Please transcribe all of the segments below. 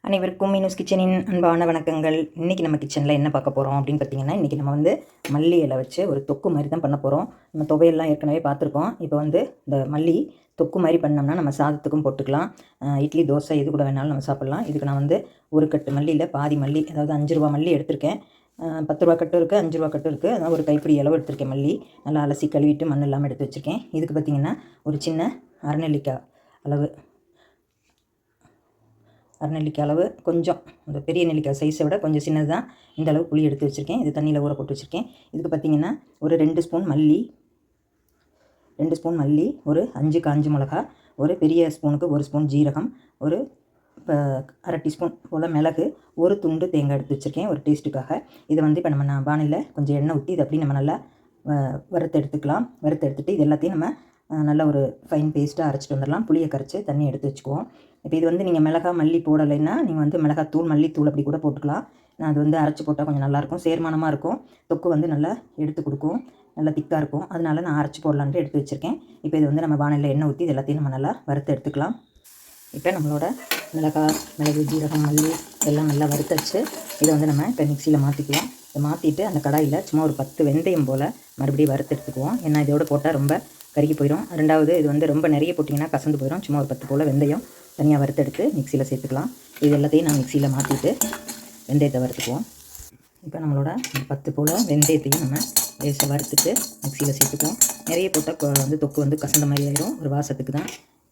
அனைவருக்கும் மீனூஸ் கிச்சனின் அன்பான வணக்கங்கள். இன்றைக்கி நம்ம கிச்சனில் என்ன பார்க்க போகிறோம் அப்படின்னு பார்த்தீங்கன்னா, இன்றைக்கி நம்ம மல்லி இலை வச்சு ஒரு தொக்கு மாதிரி தான் பண்ண போகிறோம். நம்ம துவையெல்லாம் ஏற்கனவே பார்த்துருக்கோம். இப்போ இந்த மல்லி தொக்கு மாதிரி பண்ணோம்னா நம்ம சாதத்துக்கும் போட்டுக்கலாம். இட்லி தோசை இது கூட வேணாலும் நம்ம சாப்பிட்லாம். இதுக்கு நான் ஒரு கட்டு மல்லியில் பாதி மல்லி, அதாவது 5 ரூபா மல்லி எடுத்திருக்கேன். 10 ரூபா கட்டும் இருக்குது, 5 ரூபா கட்டும் இருக்குது. அதான் ஒரு கைப்பிடி அளவு எடுத்திருக்கேன் மல்லி. நல்லா அலசி கழுவிட்டு மண் இல்லாமல் எடுத்து வச்சுருக்கேன். இதுக்கு பார்த்திங்கன்னா ஒரு சின்ன அரைநெல்லிக்காய் அளவு கொஞ்சம் இந்த பெரிய நெல்லிக்காய் சைஸை விட கொஞ்சம் சின்னது தான். இந்த அளவு புளி எடுத்து வச்சுருக்கேன். இது தண்ணியில் ஊற போட்டு வச்சுருக்கேன். இதுக்கு பார்த்திங்கன்னா ஒரு 2 ஸ்பூன் மல்லி, ஒரு 5 காஞ்ச மிளகா, ஒரு பெரிய ஸ்பூனுக்கு 1 ஸ்பூன் ஜீரகம், ஒரு அரை டீஸ்பூன் போல் மிளகு, ஒரு துண்டு தேங்காய் எடுத்து வச்சுருக்கேன் ஒரு டேஸ்ட்டுக்காக. இதை இப்போ நம்ம பானையில் கொஞ்சம் எண்ணெய் ஊற்றி இதை அப்படி நம்ம நல்லா வறுத்து எடுத்துகிட்டு இது எல்லாத்தையும் நம்ம நல்லா ஒரு ஃபைன் பேஸ்ட்டாக அரைச்சிட்டு வந்துடலாம். புளியை கரைச்சி தண்ணி எடுத்து வச்சுக்குவோம். இப்போ இது நீங்கள் மிளகாய் மல்லி போடலைன்னா நீங்கள் மிளகாத்தூள் மல்லித்தூள் அப்படி கூட போட்டுக்கலாம். நான் அது அரைச்சி போட்டால் கொஞ்சம் நல்லாயிருக்கும், சேர்மானமாக இருக்கும். தொக்கு நல்லா எடுத்து கொடுக்கும், நல்லா திக்காக இருக்கும். அதனால நான் அரைச்சி போடலான்ட்டு எடுத்து வச்சுருக்கேன். இப்போ இது நம்ம பானையில் எண்ணெய் ஊற்றி இது எல்லாத்தையும் நம்ம நல்லா வறுத்து எடுத்துக்கலாம். இப்போ நம்மளோட மிளகாய், மிளகு, ஜீரகம், மல்லி எல்லாம் நல்லா வறுத்தச்சு. இதை நம்ம இப்போ மிக்சியில் மாற்றிக்குவோம். இதை மாற்றிட்டு அந்த கடாயில் சும்மா ஒரு 10 வெந்தயம் போல் மறுபடியும் வறுத்து எடுத்துக்குவோம். ஏன்னா இதோட போட்டால் ரொம்ப கருகி போயிடும். ரெண்டாவது இது ரொம்ப நிறைய போட்டிங்கன்னா கசந்து போயிடும். சும்மா ஒரு 10 போல் வெந்தயம் தனியாக வறுத்தெடுத்து மிக்சியில் சேர்த்துக்கலாம். இது எல்லாத்தையும் நான் மிக்சியில் மாற்றிட்டு வெந்தயத்தை வறுத்துக்குவோம். இப்போ நம்மளோட 10 போல் வெந்தயத்தையும் நம்ம லேசாக வறுத்துட்டு மிக்சியில் சேர்த்துக்குவோம். நிறைய போட்டால் தொக்கு கசந்த மாதிரி ஆயிடும், ஒரு வாசத்துக்கு தான்.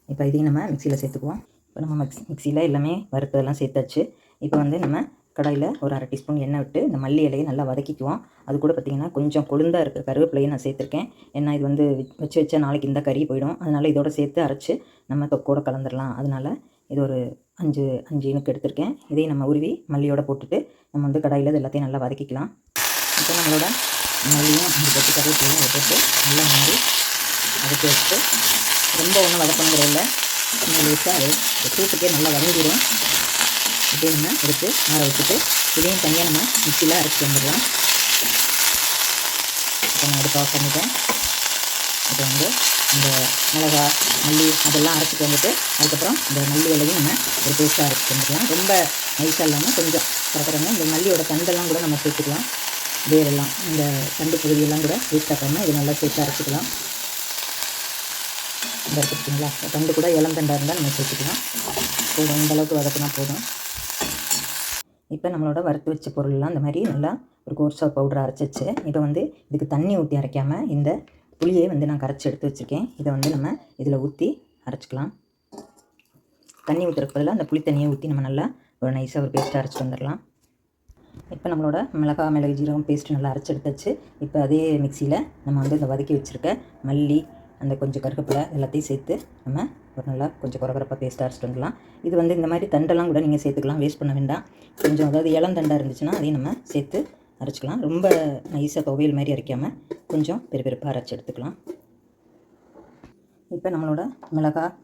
இப்போ இதையும் நம்ம மிக்சியில் சேர்த்துக்குவோம். இப்போ நம்ம மிக்சியில் எல்லாமே வறுத்ததெல்லாம் சேர்த்தாச்சு. இப்போ நம்ம கடாயில் ஒரு அரை டீஸ்பூன் எண்ணெய் விட்டு இந்த மல்லி இலையை நல்லா வதக்கிக்குவோம். அது கூட பார்த்திங்கன்னா கொஞ்சம் கொழுந்தாக இருக்க கருவேப்பிலையை நான் சேர்த்துருக்கேன். ஏன்னா இது வச்சா நாளைக்கு இந்த கறி போயிடும். அதனால் இதோட சேர்த்து அரைச்சி நம்ம தொக்கோட கலந்துடலாம். அதனால் இது ஒரு 5 இனுக்கு எடுத்திருக்கேன். இதையும் நம்ம உருவி மல்லியோடு போட்டுட்டு நம்ம கடாயில் இது எல்லாத்தையும் நல்லா வதக்கிக்கலாம். இப்போ நம்மளோட மல்லியும் 5 பத்து கருவேப்பிலையும் அதை போட்டு நல்லா மாதிரி வதக்கி வச்சுட்டு ரொம்ப ஒன்றும் வதக்கணுங்கிற இல்லை, லேசாக அது சூட்டுக்கே நல்லா வதங்கிடும். இப்படியே நம்ம எடுத்து ஆற வச்சுட்டு இதையும் தனியாக நம்ம மிக்சியில் அரைச்சி வந்துடலாம். இப்போ நான் எடுத்து ஆஃப் பண்ணிட்டேன். இப்போ இந்த மிளகா, மல்லி அதெல்லாம் அரைச்சிட்டு அதுக்கப்புறம் இந்த மல்லி இலையும் நம்ம ஒரு பேஸ்ட்டாக அரைச்சிட்டு வந்துடலாம். ரொம்ப நைஸாக இல்லாமல் கொஞ்சம் கரெக்டாக இந்த மல்லியோட தண்டெல்லாம் கூட நம்ம சேர்த்துக்கலாம். வேரெல்லாம் இந்த தண்டு பகுதியெல்லாம் கூட வேஸ்ட்டாக்காமல் இது நல்லா சேர்த்து அரைச்சிக்கலாம். இந்த எடுத்துக்கிட்டிங்களா, தண்டு கூட இளந்தண்டாக இருந்தால் நம்ம சேர்த்துக்கலாம். போதும், இந்தளவுக்கு வதக்கினா போதும். இப்போ நம்மளோட வறுத்து வச்ச பொருள்லாம் இந்த மாதிரி நல்லா ஒரு கோர்ஸாக பவுடர் அரைச்சிச்சு. இப்போ இதுக்கு தண்ணி ஊற்றி அரைக்காமல் இந்த புளியை நான் கரைச்சி எடுத்து வச்சுருக்கேன். இதை நம்ம இதில் ஊற்றி அரைச்சிக்கலாம். தண்ணி ஊற்றுறதுக்கு பதிலாக அந்த புளி தண்ணியை ஊற்றி நம்ம நல்லா ஒரு நைஸாக ஒரு பேஸ்ட்டாக அரைச்சிட்டு வந்துடலாம். இப்போ நம்மளோட மிளகாய், மிளகு, ஜீரகம் பேஸ்ட்டு நல்லா அரைச்சி எடுத்தாச்சு. இப்போ அதே மிக்சியில் நம்ம இந்த வதக்கி வச்சுருக்க மல்லி, அந்த கொஞ்சம் கருவேப்பிலை எல்லாத்தையும் சேர்த்து நம்ம ஒரு நல்லா கொஞ்சம் குறகுறப்பாக பேஸ்ட்டாக அரைச்சிட்டு வந்துடலாம். இது இந்த மாதிரி தண்டெல்லாம் கூட நீங்கள் சேர்த்துக்கலாம், வேஸ்ட் பண்ண வேண்டாம். கொஞ்சம் அதாவது இளந்தண்டாக இருந்துச்சுன்னா அதையும் நம்ம சேர்த்து அரைச்சிக்கலாம். ரொம்ப நைஸாக துவையல் மாதிரி அரைக்காமல் கொஞ்சம் பெருப்பாக அரைச்சி எடுத்துக்கலாம். இப்போ நம்மளோட மிளகாய்,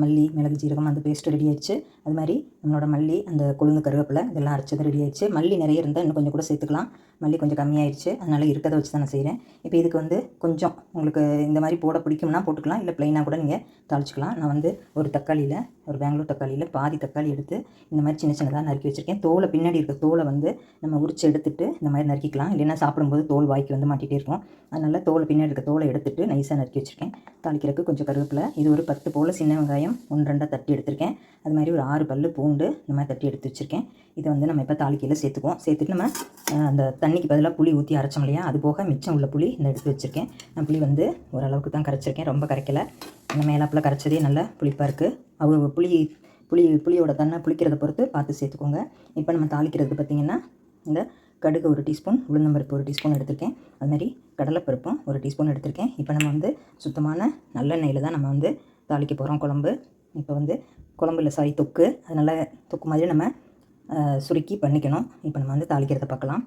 மல்லி, மிளகு, ஜீரகம் அந்த பேஸ்ட்டு ரெடி ஆயிடுச்சு. அது மாதிரி நம்மளோட மல்லி, அந்த கொழுந்து கருவேப்பிலை இதெல்லாம் அரைச்சது ரெடி ஆயிடுச்சு. மல்லி நிறைய இருந்தால் இன்னும் கொஞ்சம் கூட சேர்த்துக்கலாம். மல்லி கொஞ்சம் கம்மியாயிடுச்சு, அதனால் இருக்கிறத வச்சு தான் நான் செய்கிறேன். இப்போ இதுக்கு கொஞ்சம் உங்களுக்கு இந்த மாதிரி போட பிடிக்கும்னா போட்டுக்கலாம், இல்லை ப்ளைனாக கூட நீங்கள் தாளிச்சிக்கலாம். நான் ஒரு தக்காளியில், ஒரு பெங்களூர் தக்காளியில் பாதி தக்காளி எடுத்து இந்த மாதிரி சின்ன சின்னதாக நறுக்கி வச்சுருக்கேன். தோலை பின்னாடி இருக்க தோலை நம்ம உரிச்சு எடுத்துகிட்டு இந்த மாதிரி நறுக்கிக்கலாம். இல்லைன்னா சாப்பிடும்போது தோல் வாய்க்கு மாட்டிகிட்டே இருக்கும். அதனால் தோலை பின்னாடி இருக்க தோலை எடுத்துகிட்டு நைஸாக நறுக்கி வச்சுருக்கேன். தாளிக்கிறதுக்கு கொஞ்சம் கருவேப்பிலை, இது ஒரு 10 போல் சின்ன வெங்காயம் 1-2 தட்டி எடுத்திருக்கேன். அது மாதிரி ஒரு 6 பல்லு பூண்டு இந்த மாதிரி தட்டி எடுத்து வச்சுருக்கேன். இதை நம்ம இப்போ தாளிக்கையில் சேர்த்துக்குவோம். சேர்த்துட்டு நம்ம அந்த தண்ணிக்கு பதிலாக புளி ஊற்றி அரைச்சோம் இல்லையா, அது போக மிச்சம் உள்ள புளி இந்த எடுத்து வச்சுருக்கேன். நான் புளி ஓரளவுக்கு தான் கரைச்சிருக்கேன், ரொம்ப கரைக்கலை. அந்த மேலாப்பில் கரைச்சதே நல்லா புளிப்பாக இருக்குது. புளியோட தன்னை புளிக்கிறத பொறுத்து பார்த்து சேர்த்துக்கோங்க. இப்போ நம்ம தாளிக்கிறதுக்கு பார்த்திங்கன்னா இந்த கடுகு 1 டீஸ்பூன், உளுந்தம்பருப்பு 1 டீஸ்பூன் எடுத்திருக்கேன். அதுமாதிரி கடலைப்பருப்பும் 1 டீஸ்பூன் எடுத்திருக்கேன். இப்போ நம்ம சுத்தமான நல்லெண்ணெயில் தான் நம்ம தாளிக்க போகிறோம் குழம்பு. இப்போ குழம்புல தொக்கு, அதனால் தொக்கு மாதிரி நம்ம சுருக்கி பண்ணிக்கணும். இப்போ நம்ம தாளிக்கிறத பார்க்கலாம்.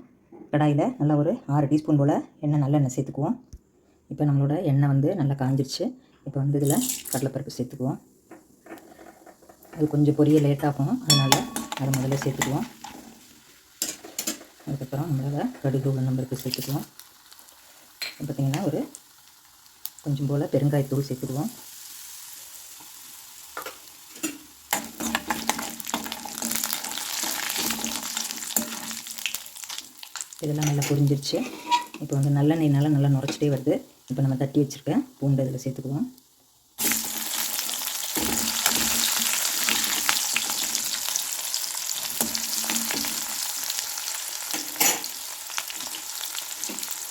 கடாயில் நல்லா ஒரு 6 டீஸ்பூன் போல் நல்லெண்ணெய் சேர்த்துக்குவோம். இப்போ நம்மளோட எண்ணெய் நல்லா காஞ்சிருச்சு. இப்போ இதில் கடலைப்பருப்பு சேர்த்துக்குவோம். அது கொஞ்சம் பொரிய லேட்டாகும், அதனால் அதை முதல்ல சேர்த்துக்குவோம். அதுக்கப்புறம் நம்மளோட கடுகு, உளுந்தம்பருப்பு சேர்த்துக்குவோம். பார்த்திங்கன்னா ஒரு கொஞ்சம் போல் பெருங்காயத்தூள் சேர்த்துக்குவோம். இதெல்லாம் நல்லா பொரிஞ்சிருச்சு. இப்போ வந்து நல்லெண்ணெய்னால நல்லா நுரைச்சிட்டே வருது. இப்போ நம்ம தட்டி வச்சுருக்க பூண்டு இதில் சேர்த்துக்குவோம்.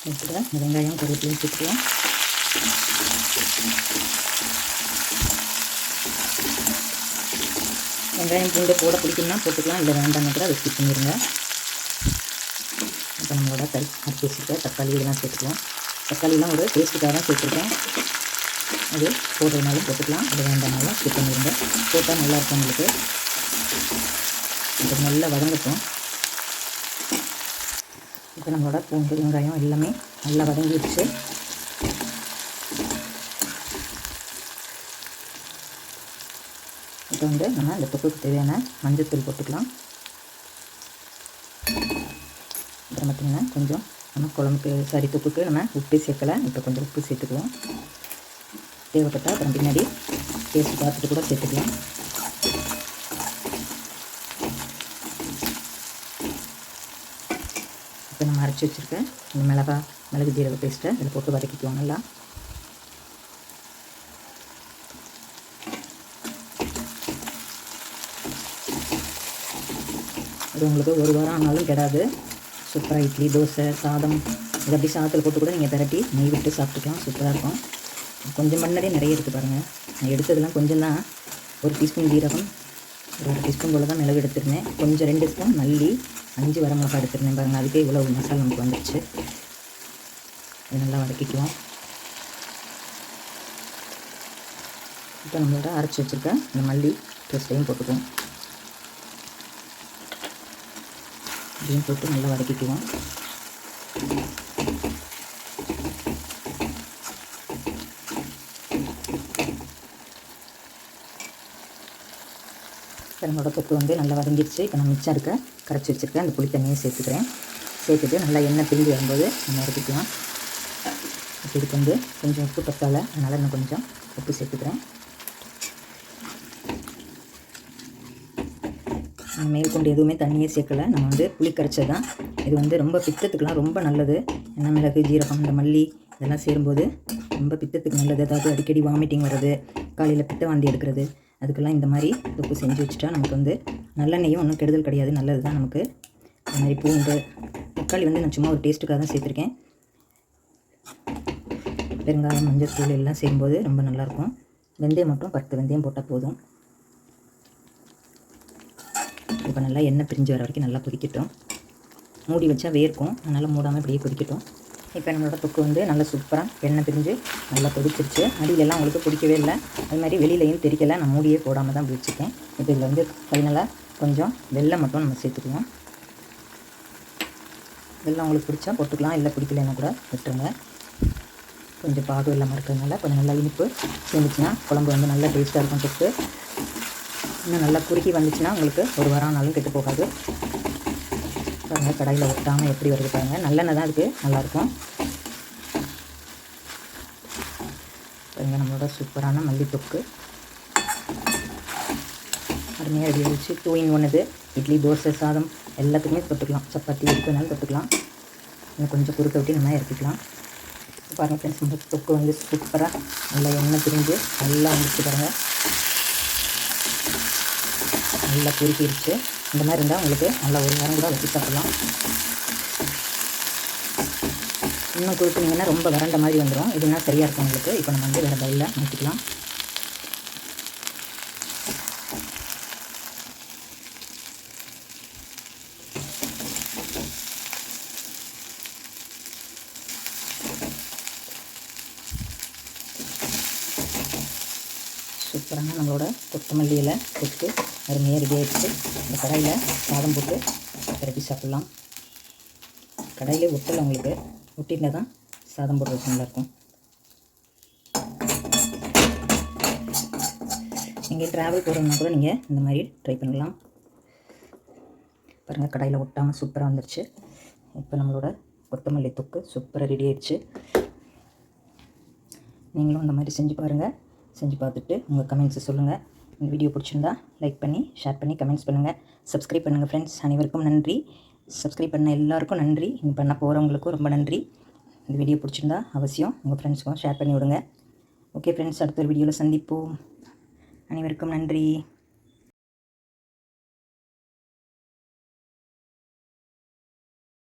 இப்போ வெங்காயம் கருவேப்பிலையும் சேர்த்துக்குவோம். வெங்காயம் பூண்டு போட பிடிக்கும்னா போட்டுக்கலாம், இல்லை வேண்டாம்னு கூட அதை ஸ்கிப் பண்ணிடுங்க. இப்போ நம்மளோட அரைச்சி வச்சுருக்க தக்காளி இதெல்லாம் சேர்த்துக்குவோம். தக்காளிலாம் ஒரு டேஸ்ட்டுக்காக தான் சேர்த்துருக்கேன். அது போடுறதுனாலும் போட்டுக்கலாம், அது வேண்டாம்னாலும் ஸ்கிப் பண்ணிடுங்க. போட்டால் நல்லாயிருக்கும் உங்களுக்கு. இப்போ நல்லா வதங்கட்டும். இப்போ நம்மளோட பூண்டு வெங்காயம் எல்லாமே நல்லா வதங்கிடுச்சு. இப்போ வந்து நம்ம இந்த தொக்குக்கு தேவையான மஞ்சள்தூள் போட்டுக்கலாம். அப்புறம் பார்த்திங்கன்னா கொஞ்சம் நம்ம குழம்புக்கு தொக்குக்கு நம்ம உப்பு சேர்க்கலை. இப்போ கொஞ்சம் உப்பு சேர்த்துக்குவோம். தேவைப்பட்டால் அப்புறம் பின்னாடி டேஸ்ட் பார்த்துட்டு கூட சேர்த்துக்கலாம். இப்போ நம்ம அரைச்சி வச்சுருக்கேன் இந்த மிளகு ஜீரக பேஸ்ட்டை இதில் போட்டு வதக்கிக்குவோம் நல்லா. அது உங்களுக்கு ஒரு வாரம் ஆனாலும் கெடாது. சூப்பராக இட்லி, தோசை, சாதம் இது அப்படி சாதத்தில் போட்டு கூட நீங்கள் திரட்டி நெய் விட்டு சாப்பிட்டுக்கலாம். சூப்பராக இருக்கும். கொஞ்சம் பண்ணதே நிறைய இருக்குது பாருங்கள். நான் எடுத்ததெல்லாம் கொஞ்சம் தான். 1 டீஸ்பூன் ஜீரகம், ஒரு 1 டீஸ்பூன் போல் தான் மிளகு எடுத்துருந்தேன். கொஞ்சம் 2 ஸ்பூன் மல்லி, 5 வரமிளகாய் எடுத்துருந்தேன் பாருங்கள். அதுக்கே இவ்வளோ மசாலா நமக்கு வந்துடுச்சு. இது நல்லா வதக்கிக்குவோம். இப்போ நம்மளோட அரைச்சி வச்சுருக்க இந்த மல்லி பேஸ்ட்டையும் போட்டுக்குவோம். இதையும் போட்டு நல்லா வதக்கிக்குவோம். நம்மளோட தொக்கு வந்து நல்லா வதங்கிடுச்சு. இப்போ நான் மிச்சம் கரைச்சி வச்சுருக்கேன் அந்த புளி தண்ணியை சேர்த்துக்கிறேன். சேர்த்துட்டு நல்லா எண்ணெய் பிரிஞ்சு வரும்போது நம்ம இறக்கிக்கலாம். இப்போ இதுக்கு வந்து கொஞ்சம் உப்பு பத்தலை, அதனால் இன்னும் கொஞ்சம் உப்பு சேர்த்துக்கிறேன். மேற்கொண்டு எதுவுமே தண்ணியே சேர்க்கலை. நம்ம வந்து புளி கரைச்சது தான். இது வந்து ரொம்ப பித்தத்துக்குலாம் ரொம்ப நல்லது. எண்ணெய், மிளகு, ஜீரகம், இந்த மல்லி இதெல்லாம் சேரும்போது ரொம்ப பித்தத்துக்கு நல்லது. அதாவது அடிக்கடி வாமிட்டிங் வர்றது, காலையில் பித்த வாந்தி எடுக்கிறது, அதுக்கெல்லாம் இந்த மாதிரி தொக்கு செஞ்சு வச்சுட்டா நமக்கு வந்து நல்லெண்ணெயும் ஒன்றும் கெடுதல் கிடையாது, நல்லது தான் நமக்கு. இந்த மாதிரி பூண்டு தக்காளி வந்து நான் சும்மா ஒரு டேஸ்ட்டுக்காக தான் சேர்த்துருக்கேன். வெங்காயம், மஞ்சள் தூள் எல்லாம் சேரும்போது ரொம்ப நல்லாயிருக்கும். வெந்தயம் மட்டும் 10 வெந்தயம் போட்டால் போதும். இப்போ நல்லா எண்ணெய் பிரிஞ்சு வர வரைக்கும் நல்லா கொதிக்கட்டும். மூடி வச்சா வேர்க்கும், அதனால் மூடாமல் இப்படியே கொதிக்கட்டும். இப்போ நம்மளோட தொக்கு வந்து நல்லா சூப்பராக எண்ணெய் பிரிஞ்சு நல்லா கொதிச்சிருச்சு. அடியிலெல்லாம் உங்களுக்கு பிடிக்கவே இல்லை, அது மாதிரி வெளியிலையும் தெரிக்கலை. நான் மூடியே போடாமல் தான் வச்சுருக்கேன். இப்போ இதில் வந்து ஃபைனலாக கொஞ்சம் வெல்லம் மட்டும் நம்ம சேர்த்துக்குவோம். வெல்லம் உங்களுக்கு பிடிச்சா போட்டுக்கலாம், இல்லை பிடிக்கலைன்னா கூட விட்டுருங்க. கொஞ்சம் பாகு வெல்லமாக இருக்கிறதுனால கொஞ்சம் நல்லா இனிப்பு சேர்ந்துச்சுன்னா குழம்பு வந்து நல்லா டேஸ்ட்டாக இருக்கும். தொக்கு இன்னும் நல்லா குறுக்கி வந்துச்சுன்னா உங்களுக்கு ஒரு வாரம் ஆனாலும் கெட்டு போகாது. பாருங்கள் கடாயில் ஒட்டாமல் எப்படி வருது பாருங்கள். நல்லெண்ணெய் தான் இருக்குது, நல்லாயிருக்கும். பாருங்கள் நம்மளோட சூப்பரான மல்லி தொக்கு அருமையாக ரெடி ஆகிடுச்சு. 2 in 1 இது. இட்லி, தோசை, சாதம் எல்லாத்துக்குமே தொட்டுக்கலாம். சப்பாத்தி எதுக்குனாலும் தொட்டுக்கலாம். இன்னும் கொஞ்சம் குறுக்க விட்டு நம்ம இறக்கிக்கலாம். பாருங்கள் ஃப்ரெண்ட்ஸ், இந்த தொக்கு வந்து சூப்பராக நல்லா எண்ணெய் பிரிஞ்சு நல்லா வந்துச்சு பாருங்கள். நல்லா பொறுக்கிடுச்சு. இந்த மாதிரி இருந்தால் உங்களுக்கு நல்லா ஒரு வாரம் கூட வச்சு சாப்பிடலாம். இன்னும் கொடுக்குனீங்கன்னா ரொம்ப வறண்ட மாதிரி வந்துடும். இதுனா சரியாக இருக்கும் உங்களுக்கு. இப்போ நம்ம வந்து வேறு பவுலில் மாற்றிக்கலாம். சூப்பரான நம்மளோட கொத்தமல்லி இலை தொக்கு அருமையாக ரெடி ஆகிடுச்சு. இந்த கடாயில் சாதம் போட்டு பரப்பி சாப்பிட்லாம். கடாயிலே ஒட்டலை உங்களுக்கு, ஒட்டினா தான் சாதம் போடுறது நல்லாயிருக்கும். நீங்கள் ட்ராவல் போகிறோம்னா கூட நீங்கள் இந்த மாதிரி ட்ரை பண்ணலாம். பாருங்கள் கடாயில் ஒட்டாமல் சூப்பராக வந்துடுச்சு. இப்போ நம்மளோட கொத்தமல்லி தொக்கு சூப்பராக ரெடி ஆகிடுச்சு. நீங்களும் இந்த மாதிரி செஞ்சு பாருங்கள். செஞ்சு பார்த்துட்டு உங்கள் கமெண்ட்ஸை சொல்லுங்கள். இந்த வீடியோ பிடிச்சிருந்தா லைக் பண்ணி, ஷேர் பண்ணி, கமெண்ட்ஸ் பண்ணுங்கள். சப்ஸ்கிரைப் பண்ணுங்கள் ஃப்ரெண்ட்ஸ். அனைவருக்கும் நன்றி. சப்ஸ்கிரைப் பண்ண எல்லாருக்கும் நன்றி. இன்னும் பண்ண போகிறவங்களுக்கும் ரொம்ப நன்றி. இந்த வீடியோ பிடிச்சிருந்தா அவசியம் உங்கள் ஃப்ரெண்ட்ஸுக்கும் ஷேர் பண்ணி விடுங்க. ஓகே ஃப்ரெண்ட்ஸ், அடுத்த ஒரு வீடியோவில் சந்திப்போம். அனைவருக்கும் நன்றி.